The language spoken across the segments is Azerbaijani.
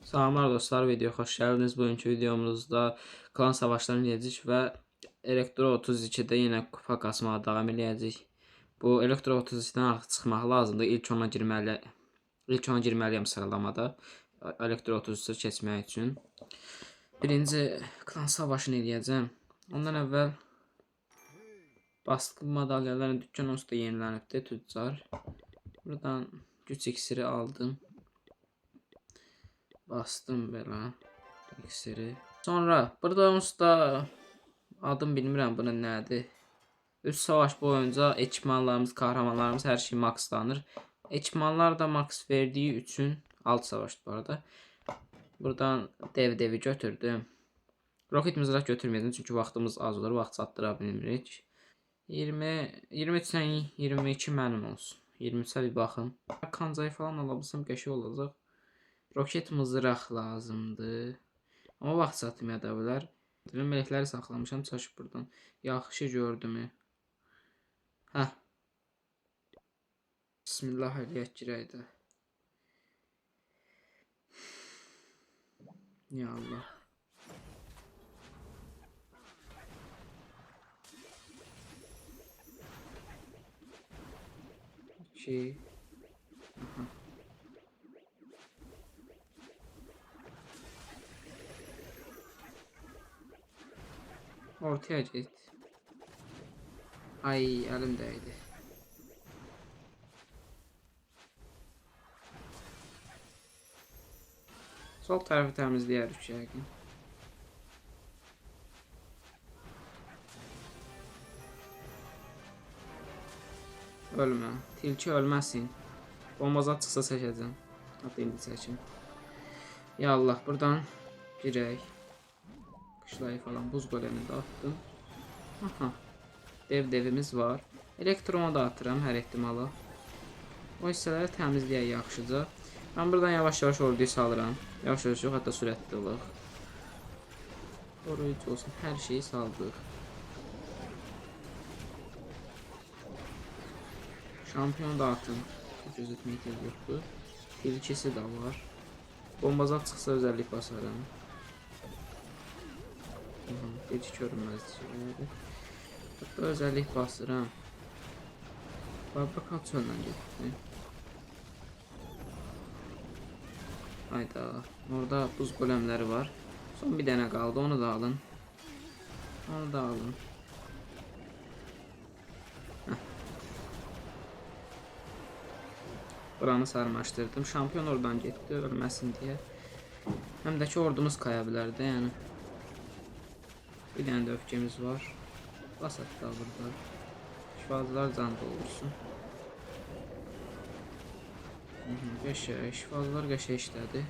Salamlar dostlar, videoya xoş gəldiniz. Bugünkü videomuzda klan savaşlarını eləyəcəyik və Elektro 32-də yenə kupa kasmağa davam eləyəcəyik. Bu Elektro 32-dən artıq çıxmaq lazımdır. İlk ona girməliyəm sıralamada. Elektro 33-ə keçmək üçün. Birinci klan savaşını eləyəcəm. Ondan əvvəl baskı madalyaların dükkan onsuz da yenilənibdir, tüccar. Buradan güc iksiri aldım. Bastım belə iksiri. Sonra burada onsuz da adım bilmirəm bunun nədir. 3 savaş boyunca ekipmanlarımız, kahramanlarımız hər şey makslanır. Ekipmanlar da maks verdiyi üçün alt savaşdır bu arada. Buradan devi götürdüm. Roket mızraq götürməyəcəm çünki vaxtımız az olur, vaxt çatdıra bilmirik. 23-dən 22 mənim olsun. 23-ə bir baxın. Kancayı falan alabilsəm qəşəng olacaq. Roket mızraq lazımdır. Amma vaxt çatmaya da bilər. Melekləri saxlamışam, çaşıb buradan. Yaxşı gördüm. Hə. Bismillah eləyək girək də. Ya Allah. İki. Aha. Ortaya get. Ay, əlim dəydi. Sol tərəfi təmizləyərik yəqin. Ölmə. Tilki ölməsin. Bombazat çıxsa çəkəcəm. Hatta indi çəkim. Ya Allah, buradan girək. Qışlayı falan, buz golemi də atdım. Aha. Devimiz var. Elektronu da atıram hər ehtimala. O hissələri təmizləyək yaxşıca. Ben buradan yavaş-yavaş orduyu salıram. Yavaş-yavaş yox, hətta sürətli olaq. Koruyucu olsun, hər şeyi saldıq. Şampiyon da atın. Gözətmə ehtiyac yoxdur. Tilkisi də var. Bombazat çıxsa özellik basarım. Tilki görünməzdir. Hatta özellik basıram. Bakalım çöldən getdi. Hayda. Orada buz golemləri var. Son bir dənə qaldı. Onu da alın. Onu da alın. Buranı sarmaşdırdım. Şampiyon oradan getdi, ölməsin deyə. Həm də ki ordumuz kaya bilər də, yəni. Bir dənə də öfkemiz var. Bas hatta burada. Şifalılar can doldursun. Qəşəng. Şifalılar qəşəng işlədi.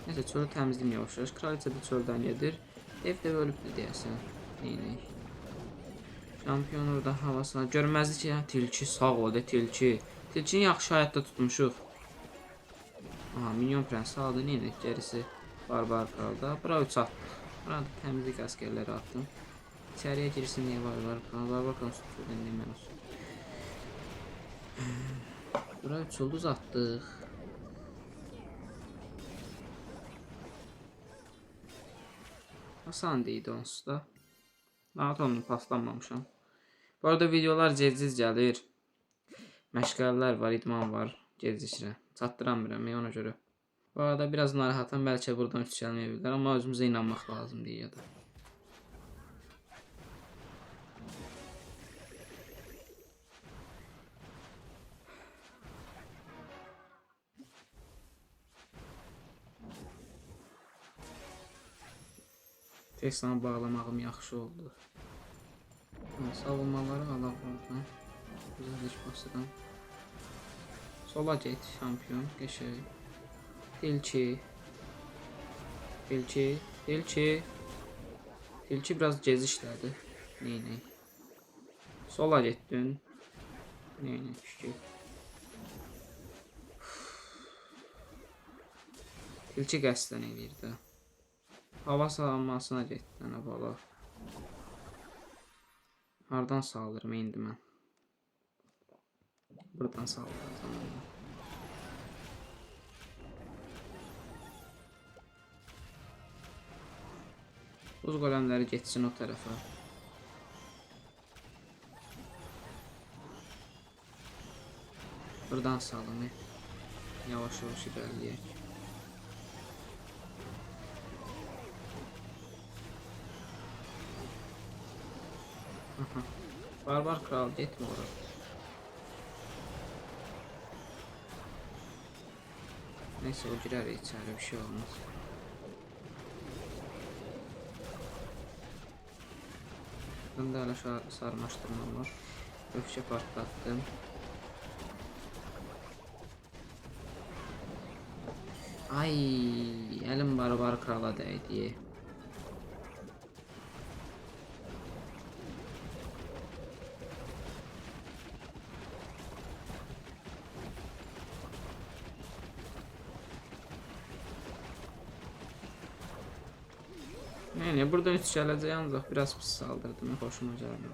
Neyse, çölü təmizləyim yavaş-yavaş. Kraliçə də çöldən gedir. Ev də ölübdür deyəsən. Neynək. Şampiyon orada havasına. Görməzdi ki, tilki sağ ol de tilki. Tilkini yaxşı həyatda tutmuşuq. Aha, minyon prensi aldı. Neynək gerisi barbar qaldı. Bura 3 atdıq. Burada təmizlik askerləri attım. İçəriyə girsin deyə barbar qaldı. Barbar konstruksiyon demən olsun. Bura 3 ulduz atdıq. Asan deyildi onsuz da. Rahat olun, paslanmamışam. Bu arada videolar cez gəlir. Məşğələlər var, idman var. Gecikirəm. Çatdıramıram ona görə. Bu arada biraz narahatam. Bəlkə buradan üç gəlməyə bilər. Amma özümüzə inanmaq lazımdır ya da. Teslanı bağlamağım yaxşı oldu. Savunmaları alaq oradan. Güzel iş basıram. Sola get şampiyon. Qəşəng. Tilki. Tilki biraz gec işlədi. Neynək. Sola getdin. Neynək ki. Tilki qəsdən eləyir də. Hava salanmasına getdi ana bala. Hardan saldırım indi mən? Buradan saldıracağım. Buz golemləri geçsin o tarafa. Buradan salın. Yavaş yavaş ilerleyek. Aha. Barbar kral gitme oraya. Neyse o girer içeri, bir şey olmaz. Bunda hala sarmaştırmam var. Öfke patlattım. Ay, elim barbar krala değdi. Yani buradan üç gələcək, ancaq biraz pis saldırdım. Hoşuma gəldi.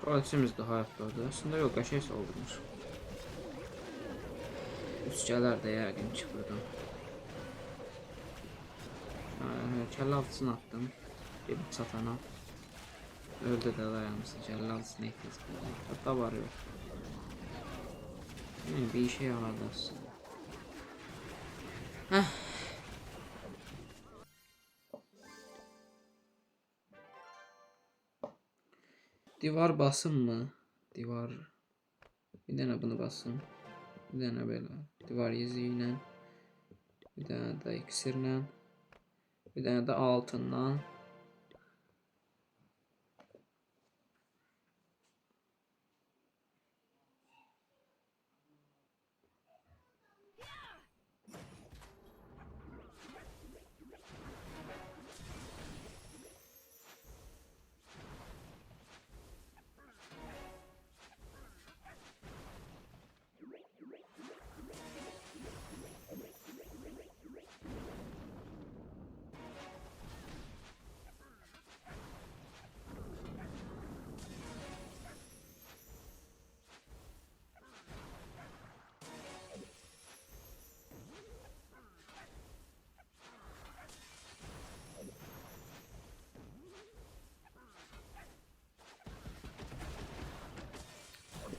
Kraliçemiz daha yaptırdı. Aslında yok, qəşəng saldırmış. Üç gələr də yəqin ki buradan. Kəllə altısını attım. Gelip çatana. Öldü də dayanmışsın. Kəllə altısını ehtiyac qıldım. Hatta var yok. Yani bir işe yaradı aslında. Heh. Divar basın mı? Divar. Bir tane bunu basın. Bir tane böyle. Divar yüzüyle. Bir tane de iksirle. Bir tane de altından.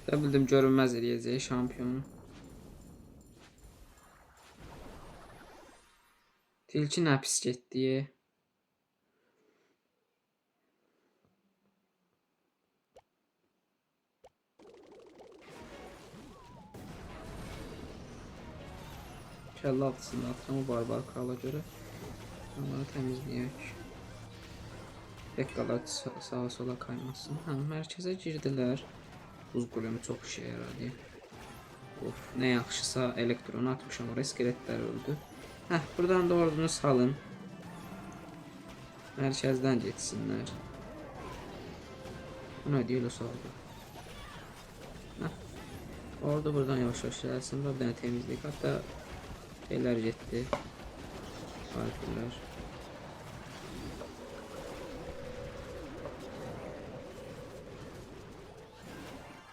Da bildim görünmez eləyəcək şampiyonu. Tilki nə pis getdi. Kəllə altısında atıramı barbar krala görə. Onları təmizləyək. Bekkalar sağa sola kaymasın. Ha, mərkəzə girdilər. Buz golemi çok işe yaradı. Of, ne yaxşısa elektronu atmışam oraya, iskeletler öldü. Heh, buradan da ordunu salın. Merkezden geçsinler. Bu ne diyor oldu. Orada buradan yavaş yavaş gelsin. Bir tane temizlik, hatta şeyler gitti. Harfler.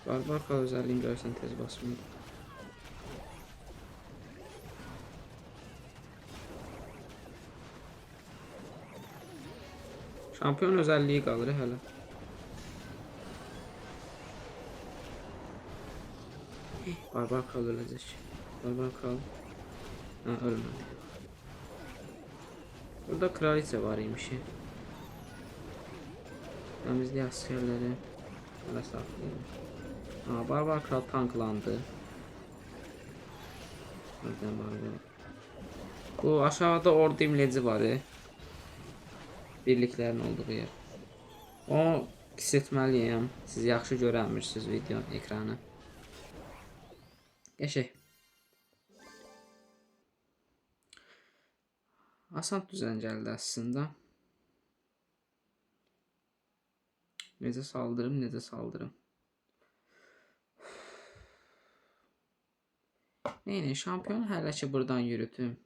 Barbar kal özelliğini görsen tez basmıyor. Şampiyon özelliği kalır hele. Barbar kal ölecek. Barbar kal. Ha, ölmedi. Burada kraliçe var imiş. Temizli askerleri. Hala saklayalım. Ha, barbar kral tanklandı. Nereden barbar? Bu aşağıda ordu imleci var. Birliklerin olduğu yer. O hissetmeliyim. Siz yaxşı görənmirsiniz video ekranı. Yaşay. Asan düzen geldi aslında. Necə saldırım, necə saldırım. Neyini, şampiyon hələ ki buradan yürütüm.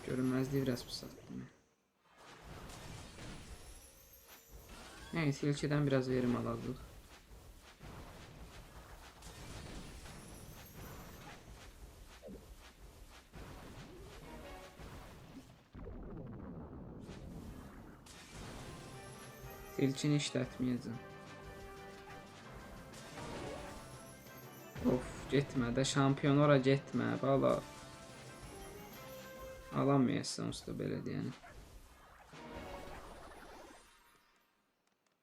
Görünmezliği biraz pis attım. Evet, ilçeden biraz verim alalım. Tilkini işlətməyəcəm. Of, getmə də şampiyon ora getmə bala. Alamayasın usta belə deyəni.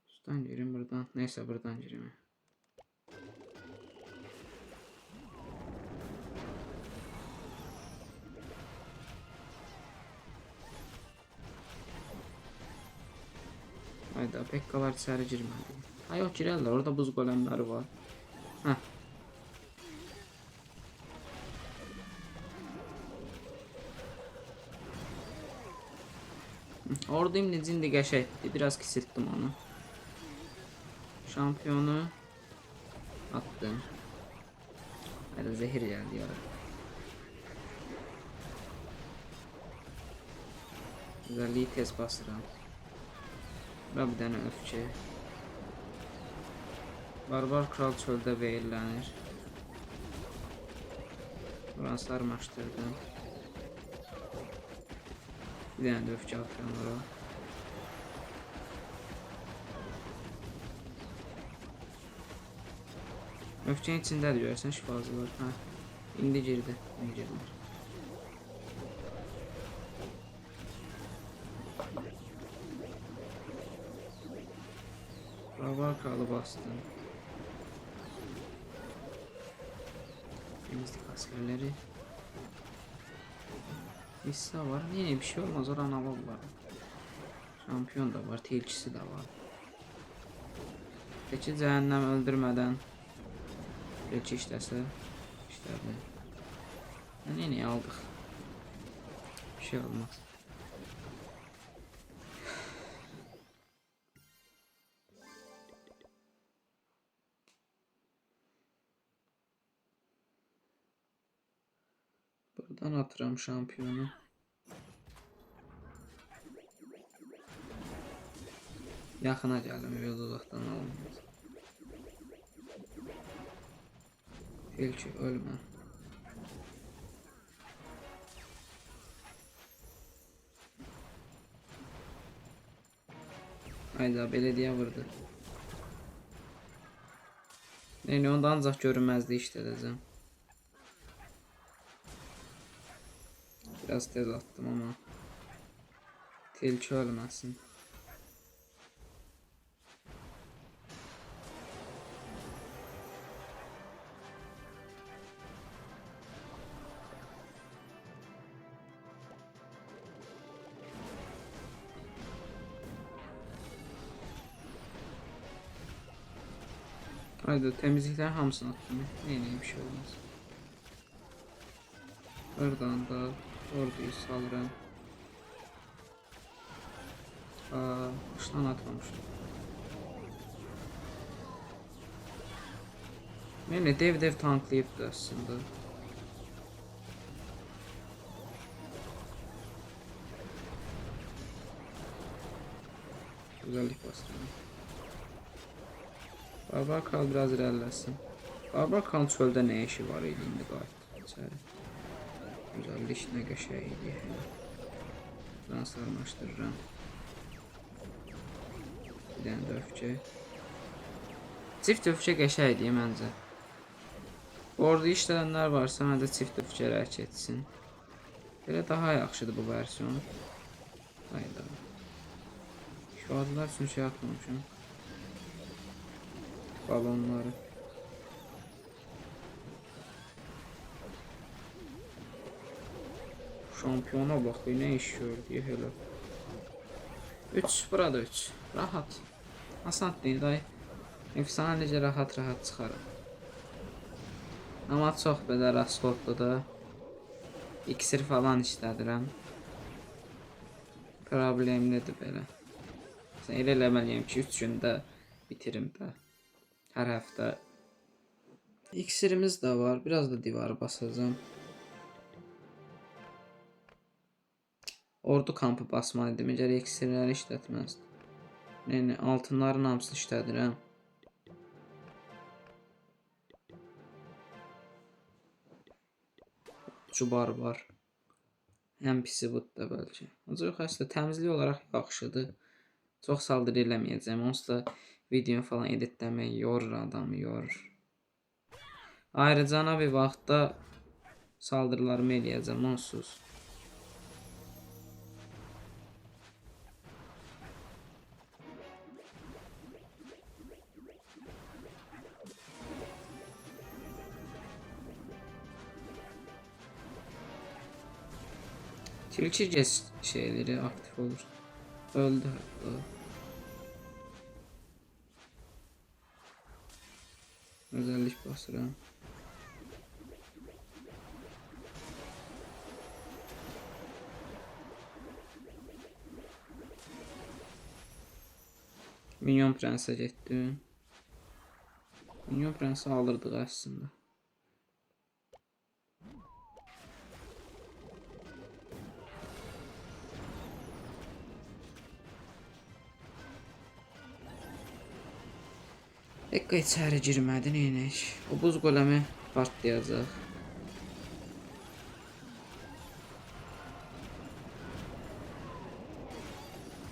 Üstten girin buradan. Neyse buradan girin. Hayda Pekkalar içeri girmedi. Ha yok girerler orada buz golemleri var. Heh. Orada imlecindi qəşəkdi. Biraz kisilttim onu. Şampiyonu attım. Hadi zehir geldi ya. Güzelliği tez basıram. Bura bir dənə öfke. Barbar kral çöldə veyillənir. Buranı sarmaşdırdım. Bir dənə də öfke atıram ora. Öfkenin içindədir görürsən şifacılar. Ha. İndi girdi. İndi girdi. Barbar kralı bastım. Temizlik askerleri. Hissa var. Niye bir şey olmaz oran alırlar. Şampiyon da var. Tilkisi de var. Peki cehennem öldürmeden belki işləsə işlərdi. Niye aldık? Bir şey olmaz. Buradan atıram şampiyonu. Yaxına gəldim, biraz uzaqdan alınmaz. Tilki ölmə. Hayda belediye vurdu. Yani onda ancaq görünməzliyi işlədəcəm. Biraz tez attım ama tilki ölməsin. Haydi temizlikler hamısını attım. Neyine bir şey olmaz. Oradan da orduyu salıram. Kıştan atmamıştım. Benimle dev tanklayıptı aslında. Güzellik bastırdım. Barbar kral biraz ilerlesin. Barbar kral çöldə nə işi var idi indi qayıtdı içəri. Güzellik nə qəşəng idi. Buradan sarmaşdırıram. Bir dənə də öfke. Çift öfke qəşəng idi məncə. Orada işləyənlər varsa məncə çift öfke rək etsin. Belə daha yaxşıdır bu versiyon. Hayda. Şuadlar üçün şey atmamışım. Balonları. Şampiyona bak ne iş gördü hele. 3 burada 3. Rahat. Asant değil dayı. Efsane necə rahat çıxarım. Amma çox belə rasxodlu da. İksir falan işlədirəm. Problemlidir belə. Elə eləməliyəm ki 3 gündə bitirim də. Hər həftə. İksirimiz də var. Biraz da divarı basacağım. Ordu kampı basmalıydım. Əgər iksirləri işlətməzdim. Yəni altınların hamısını işlədirəm. Cubar var. Ən pisi budur da bəlkə. Ancaq yox, əslində təmizlik olaraq yaxşıdır. Çox saldırı eləməyəcəm. Onsuz da video falan editləmək yorur adamı, yorur. Ayrıca bir vaxtda saldırılarımı eləyəcəm onsuz. Tilki geç şeyleri aktif olur. Öldü. Özellik basıram. Minyon prensə getdim. Minyon prensi alırdıq əslində. Ekka içəri girmədi, neynək? O buz qoləmi partlayacaq.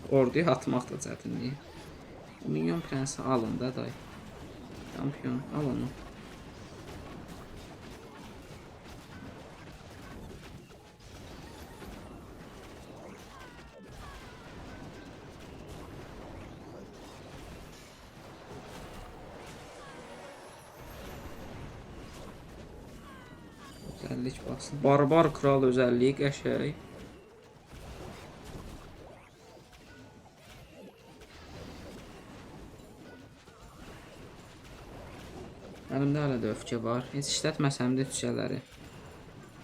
Orduyu atmaq da çətindir. Minyon prensi alın da day. Şampiyon al onu. Özellik basın. Barbar kral özelliği qəşəng. Əlimdə hələ də öfkə var. Heç işlətməsəm də öfkələri.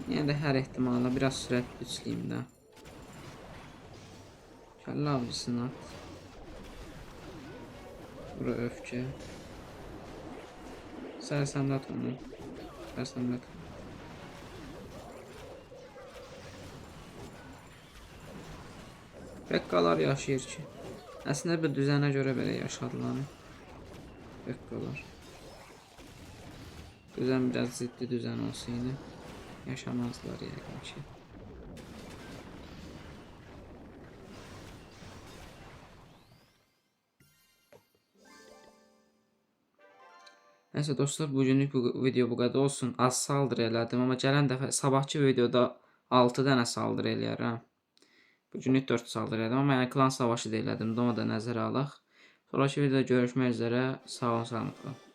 Yenə də hər ehtimala biraz sürət güclüyüm də. Kəllə avcısını at. Bura öfkə. Sərsəmlət onu. Sərsəmlət onu. Pekkalar yaşayır ki. Əslində bir düzənə görə belə yaşadılar. Pekkalar. Düzen biraz ciddi düzen olsaydı yaşamazlar yəqin ki. Neyse dostlar, bugünlük bu video bu qədər olsun. Az saldırı elədim, amma gələn dəfə sabahki videoda 6 dənə saldırı eləyərəm. Bugünlük 4 saldırı elədim, amma yəni klan savaşı da elədim. Onu da nəzərə alaq. Sonraki videoda görüşmək üzrə. Sağ olun, salamat qalın.